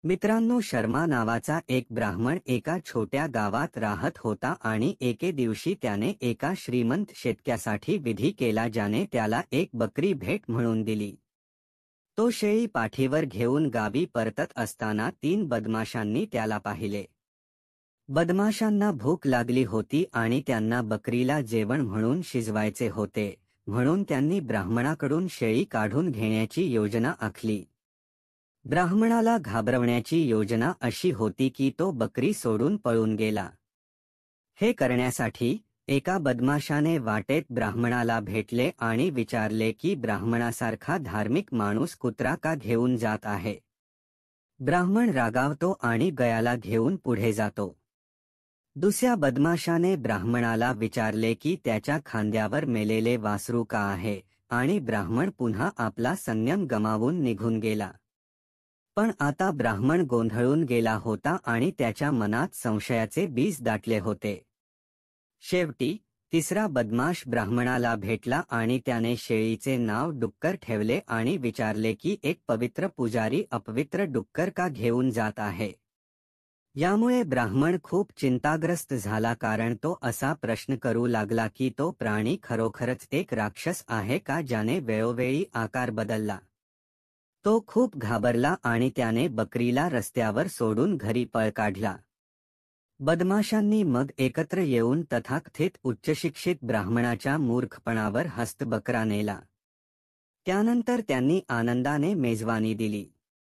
मित्रांनो, शर्मा नावाचा एक ब्राह्मण एका छोट्या गावात राहत होता आणि एके दिवशी त्याने एका श्रीमंत शेतकऱ्यासाठी विधी केला, ज्याने त्याला एक बकरी भेट म्हणून दिली. तो शेळी पाठीवर घेऊन गावी परतत असताना 3 बदमाशांनी त्याला पाहिले. बदमाशांना भूक लागली होती आणि त्यांना बकरीला जेवण म्हणून शिजवायचे होते, म्हणून त्यांनी ब्राह्मणाकडून शेळी काढून घेण्याची योजना आखली. ब्राह्मणाला घाबरवण्याची योजना अशी होती की तो बकरी सोडून पळून गेला. हे करण्यासाठी एका बदमाशाने वाटेत ब्राह्मणाला भेटले आणि विचारले की ब्राह्मणासारखा धार्मिक माणूस कुत्रा का घेऊन जात आहे. ब्राह्मण रागावतो आणि गयाला घेऊन पुढे जातो. दुसऱ्या बदमाशाने ब्राह्मणाला विचारले की त्याच्या खांद्यावर मेलेले वासरू का आहे, आणि ब्राह्मण पुन्हा आपला संयम गमावून निघून गेला. पण आता ब्राह्मण गोंधळून गेला होता आणि त्याच्या मनात संशयाचे बीज दाटले होते. शेवटी तिसरा बदमाश ब्राह्मणाला भेटला आणि त्याने शेळीचे नाव डुक्कर ठेवले आणि विचारले की एक पवित्र पुजारी अपवित्र डुक्कर का घेऊन जात आहे. यामुळे ब्राह्मण खूप चिंताग्रस्त झाला, कारण तो असा प्रश्न करू लागला की तो प्राणी खरोखरच एक राक्षस आहे का, ज्याने वेळोवेळी आकार बदलला. तो खूप घाबरला आणि त्याने बकरीला रस्त्यावर सोडून घरी पळ काढला. बदमाशांनी मग एकत्र येऊन तथाकथित उच्चशिक्षित ब्राह्मणाच्या मूर्खपणावर हस्तबकरा नेला. त्यानंतर त्यांनी आनंदाने मेजवानी दिली.